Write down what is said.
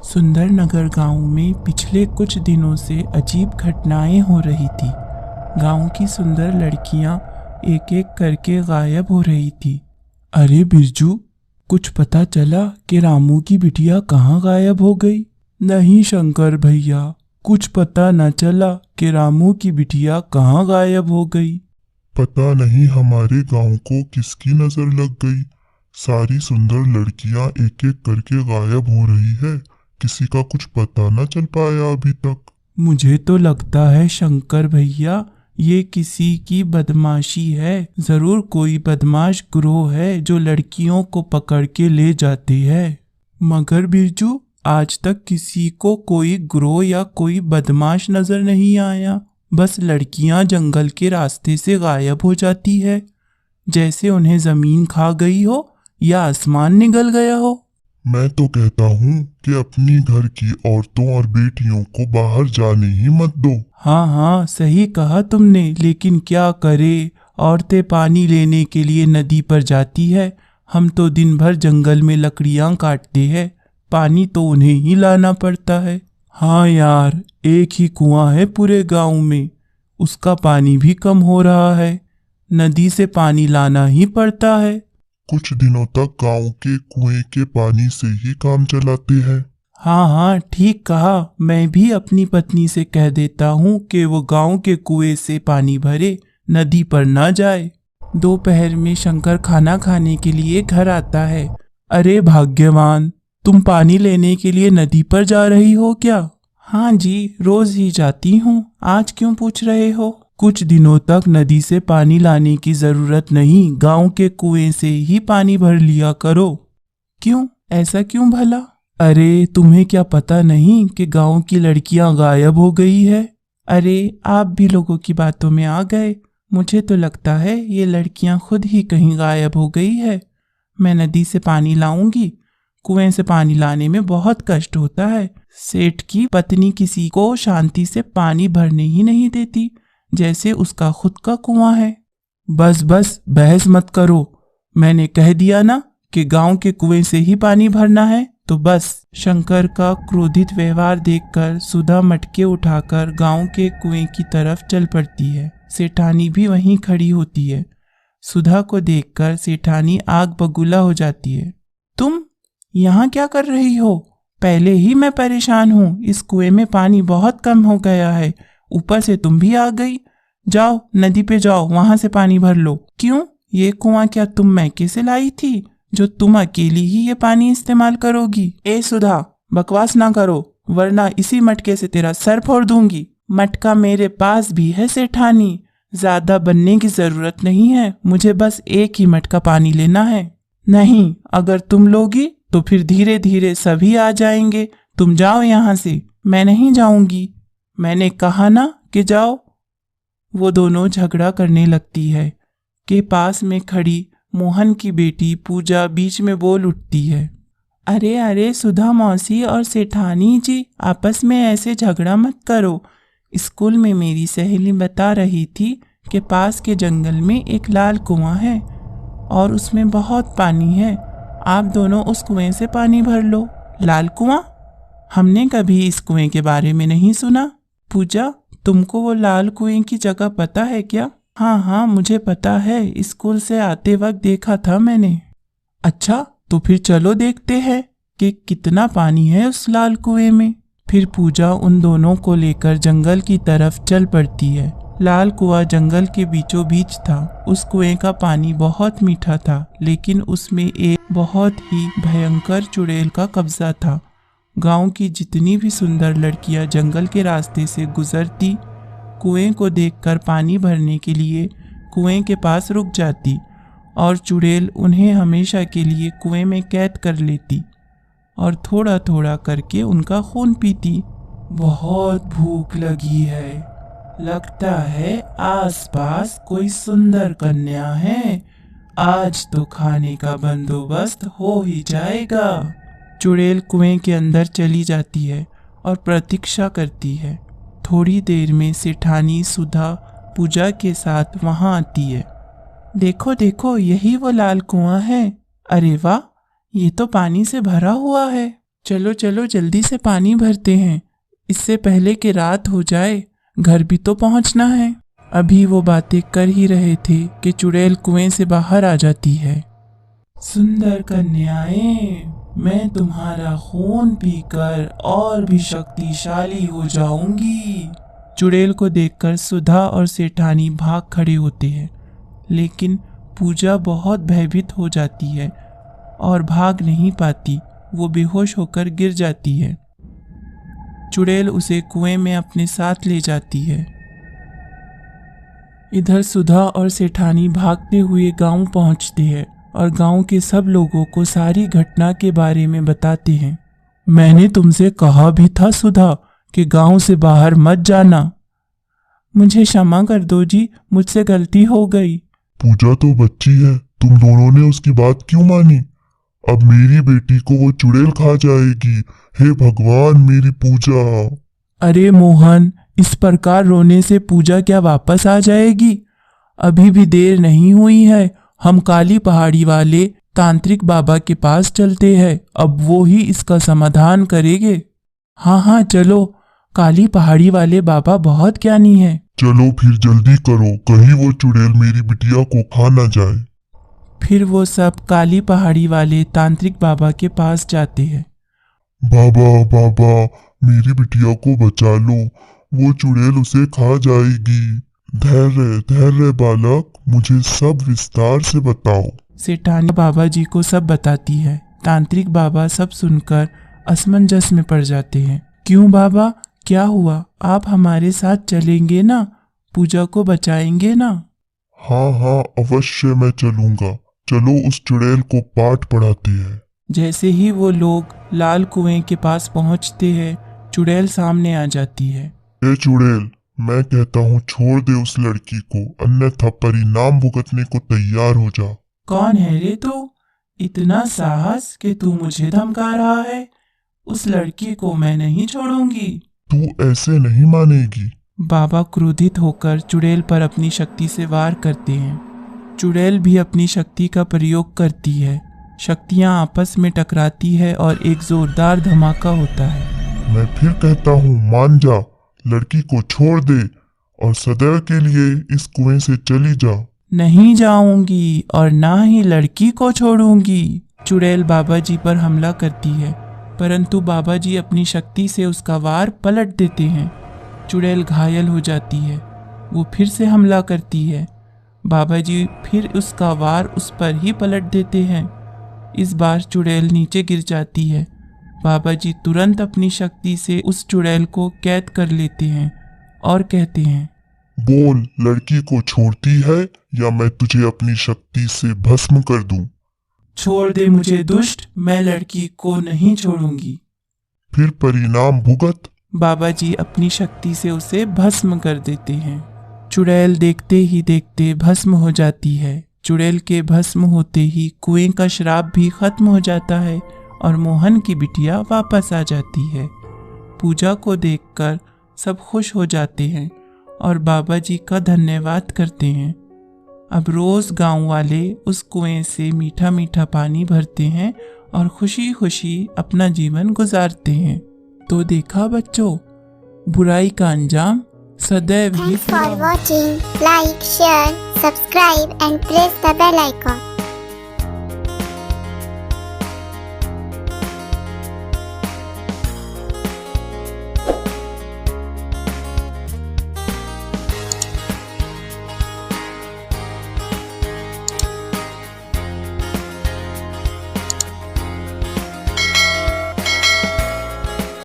सुंदर नगर गांव में पिछले कुछ दिनों से अजीब घटनाएं हो रही थी। गांव की सुंदर लड़कियां एक एक करके गायब हो रही थी। अरे बिरजू, कुछ पता चला कि रामू की बिटिया कहाँ गायब हो गई? नहीं शंकर भैया, कुछ पता न चला कि रामू की बिटिया कहाँ गायब हो गई। पता नहीं हमारे गांव को किसकी नजर लग गई। सारी सुंदर लड़कियां एक एक करके गायब हो रही है। किसी का कुछ पता न चल पाया अभी तक। मुझे तो लगता है शंकर भैया, ये किसी की बदमाशी है। जरूर कोई बदमाश गिरोह है जो लड़कियों को पकड़ के ले जाती है। मगर बिरजू, आज तक किसी को कोई गिरोह या कोई बदमाश नजर नहीं आया। बस लड़कियां जंगल के रास्ते से गायब हो जाती है, जैसे उन्हें जमीन खा गई हो या आसमान निगल गया हो। मैं तो कहता हूँ कि अपनी घर की औरतों और बेटियों को बाहर जाने ही मत दो। हाँ हाँ, सही कहा तुमने, लेकिन क्या करे, औरतें पानी लेने के लिए नदी पर जाती है। हम तो दिन भर जंगल में लकड़ियाँ काटते हैं, पानी तो उन्हें ही लाना पड़ता है। हाँ यार, एक ही कुआं है पूरे गांव में, उसका पानी भी कम हो रहा है। नदी से पानी लाना ही पड़ता है। कुछ दिनों तक गांव के कुएं के पानी से ही काम चलाते हैं। हाँ हाँ, ठीक कहा। मैं भी अपनी पत्नी से कह देता हूँ कि वो गांव के कुएं से पानी भरे, नदी पर ना जाए। दोपहर में शंकर खाना खाने के लिए घर आता है। अरे भाग्यवान, तुम पानी लेने के लिए नदी पर जा रही हो क्या? हाँ जी, रोज ही जाती हूँ। आज क्यों पूछ रहे हो? कुछ दिनों तक नदी से पानी लाने की जरूरत नहीं, गांव के कुएं से ही पानी भर लिया करो। क्यों? ऐसा क्यों भला? अरे तुम्हें क्या पता नहीं कि गांव की लड़कियां गायब हो गई है? अरे आप भी लोगों की बातों में आ गए। मुझे तो लगता है ये लड़कियां खुद ही कहीं गायब हो गई है। मैं नदी से पानी लाऊंगी। कुएं से पानी लाने में बहुत कष्ट होता है। सेठ की पत्नी किसी को शांति से पानी भरने ही नहीं देती, जैसे उसका खुद का कुआं है। बस बस, बहस मत करो। मैंने कह दिया ना कि गांव के कुएं से ही पानी भरना है, तो बस। शंकर का क्रोधित व्यवहार देखकर सुधा मटके उठाकर गांव के कुएं की तरफ चल पड़ती है। सेठानी भी वहीं खड़ी होती है। सुधा को देखकर सेठानी आग बबूला हो जाती है। तुम यहाँ क्या कर रही हो? पहले ही मैं परेशान हूँ, इस कुएं में पानी बहुत कम हो गया है, ऊपर से तुम भी आ गई। जाओ नदी पे जाओ, वहां से पानी भर लो। क्यों? ये कुआं क्या तुम मैके से लाई थी, जो तुम अकेली ही ये पानी इस्तेमाल करोगी? ए सुधा, बकवास ना करो, वरना इसी मटके से तेरा सर फोड़ दूंगी। मटका मेरे पास भी है सेठानी, ज्यादा बनने की जरूरत नहीं है, मुझे बस एक ही मटका पानी लेना है। नहीं, अगर तुम लोगी तो फिर धीरे धीरे सभी आ जाएंगे। तुम जाओ यहाँ से। मैं नहीं जाऊंगी, मैंने कहा ना कि जाओ। वो दोनों झगड़ा करने लगती है कि पास में खड़ी मोहन की बेटी पूजा बीच में बोल उठती है। अरे अरे सुधा मौसी और सेठानी जी, आपस में ऐसे झगड़ा मत करो। स्कूल में मेरी सहेली बता रही थी कि पास के जंगल में एक लाल कुआं है और उसमें बहुत पानी है। आप दोनों उस कुएं से पानी भर लो। लाल कुआं? हमने कभी इस कुएं के बारे में नहीं सुना। पूजा, तुमको वो लाल कुएं की जगह पता है क्या? हाँ हाँ, मुझे पता है, स्कूल से आते वक्त देखा था मैंने। अच्छा, तो फिर चलो देखते हैं कि कितना पानी है उस लाल कुएं में। फिर पूजा उन दोनों को लेकर जंगल की तरफ चल पड़ती है। लाल कुआं जंगल के बीचों बीच था। उस कुएं का पानी बहुत मीठा था, लेकिन उसमें एक बहुत ही भयंकर चुड़ैल का कब्जा था। गांव की जितनी भी सुंदर लड़कियां जंगल के रास्ते से गुजरती, कुएं को देखकर पानी भरने के लिए कुएं के पास रुक जाती और चुड़ैल उन्हें हमेशा के लिए कुएं में कैद कर लेती और थोड़ा थोड़ा करके उनका खून पीती। बहुत भूख लगी है, लगता है आसपास कोई सुंदर कन्या है, आज तो खाने का बंदोबस्त हो ही जाएगा। चुड़ैल कुएं के अंदर चली जाती है और प्रतीक्षा करती है। थोड़ी देर में सेठानी सुधा पूजा के साथ वहां आती है। देखो देखो, यही वो लाल कुआं है। अरे वाह, ये तो पानी से भरा हुआ है। चलो चलो जल्दी से पानी भरते हैं, इससे पहले कि रात हो जाए, घर भी तो पहुंचना है। अभी वो बातें कर ही रहे थे कि चुड़ैल कुएं से बाहर आ जाती है। सुंदर कन्याएं, मैं तुम्हारा खून पीकर और भी शक्तिशाली हो जाऊंगी। चुड़ैल को देखकर सुधा और सेठानी भाग खड़े होते हैं, लेकिन पूजा बहुत भयभीत हो जाती है और भाग नहीं पाती। वो बेहोश होकर गिर जाती है। चुड़ैल उसे कुएं में अपने साथ ले जाती है। इधर सुधा और सेठानी भागते हुए गांव पहुंचते हैं और गांव के सब लोगों को सारी घटना के बारे में बताते हैं। मैंने तुमसे कहा भी था सुधा कि गांव से बाहर मत जाना। मुझे क्षमा कर दो जी, मुझसे गलती हो गई। पूजा तो बच्ची है, तुम दोनों ने उसकी बात क्यों मानी? अब मेरी बेटी को वो चुड़ैल खा जाएगी। हे भगवान, मेरी पूजा। अरे मोहन, इस प्रकार रोने से पूजा क्या वापस आ जाएगी? अभी भी देर नहीं हुई है। हम काली पहाड़ी वाले तांत्रिक बाबा के पास चलते हैं, अब वो ही इसका समाधान करेंगे। हाँ हाँ चलो, काली पहाड़ी वाले बाबा बहुत ज्ञानी है। चलो फिर जल्दी करो, कहीं वो चुड़ैल मेरी बिटिया को खा ना जाए। फिर वो सब काली पहाड़ी वाले तांत्रिक बाबा के पास जाते हैं। बाबा बाबा, मेरी बिटिया को बचा लो, वो चुड़ैल उसे खा जाएगी। धैर्य धैर्य बालक, मुझे सब विस्तार से बताओ। सेठानी बाबा जी को सब बताती है। तांत्रिक बाबा सब सुनकर असमंजस में पड़ जाते हैं। क्यों बाबा, क्या हुआ? आप हमारे साथ चलेंगे ना? पूजा को बचाएंगे ना? हाँ हाँ, अवश्य मैं चलूंगा। चलो उस चुड़ैल को पाठ पढ़ाते हैं। जैसे ही वो लोग लाल कुएं के पास पहुंचते हैं, चुड़ैल सामने आ जाती है। ए चुड़ैल, मैं कहता हूँ छोड़ दे उस लड़की को, अन्यथा परिणाम भुगतने को तैयार हो जा। कौन है रे तू? इतना साहस कि तू मुझे धमका रहा है? उस लड़की को मैं नहीं छोड़ूंगी। तू ऐसे नहीं मानेगी। बाबा क्रोधित होकर चुड़ैल पर अपनी शक्ति से वार करते हैं। चुड़ैल भी अपनी शक्ति का प्रयोग करती है। शक्तियां आपस में टकराती है और एक जोरदार धमाका होता है। मैं फिर कहता हूँ मान जा, लड़की को छोड़ दे और सदैव के लिए इस कुएं से चली जा। नहीं जाऊंगी और ना ही लड़की को छोड़ूंगी। चुड़ैल बाबा जी पर हमला करती है, परंतु बाबा जी अपनी शक्ति से उसका वार पलट देते हैं। चुड़ैल घायल हो जाती है। वो फिर से हमला करती है। बाबा जी फिर उसका वार उस पर ही पलट देते हैं। इस बार चुड़ैल नीचे गिर जाती है। बाबा जी तुरंत अपनी शक्ति से उस चुड़ैल को कैद कर लेते हैं और कहते हैं, बोल, लड़की को छोड़ती है या मैं तुझे अपनी शक्ति से भस्म कर दूं? छोड़ दे मुझे दुष्ट, मैं लड़की को नहीं छोड़ूंगी। फिर परिणाम भुगत। बाबा जी अपनी शक्ति से उसे भस्म कर देते हैं। चुड़ैल देखते ही देखते भस्म हो जाती है। चुड़ैल के भस्म होते ही कुएं का श्राप भी खत्म हो जाता है और मोहन की बिटिया वापस आ जाती है। पूजा को देखकर सब खुश हो जाते हैं और बाबा जी का धन्यवाद करते हैं। अब रोज गांव वाले उस कुएं से मीठा मीठा पानी भरते हैं और खुशी खुशी अपना जीवन गुजारते हैं। तो देखा बच्चों, बुराई का अंजाम सदैव ही Thanks for watching. Like, share, subscribe and press the bell icon.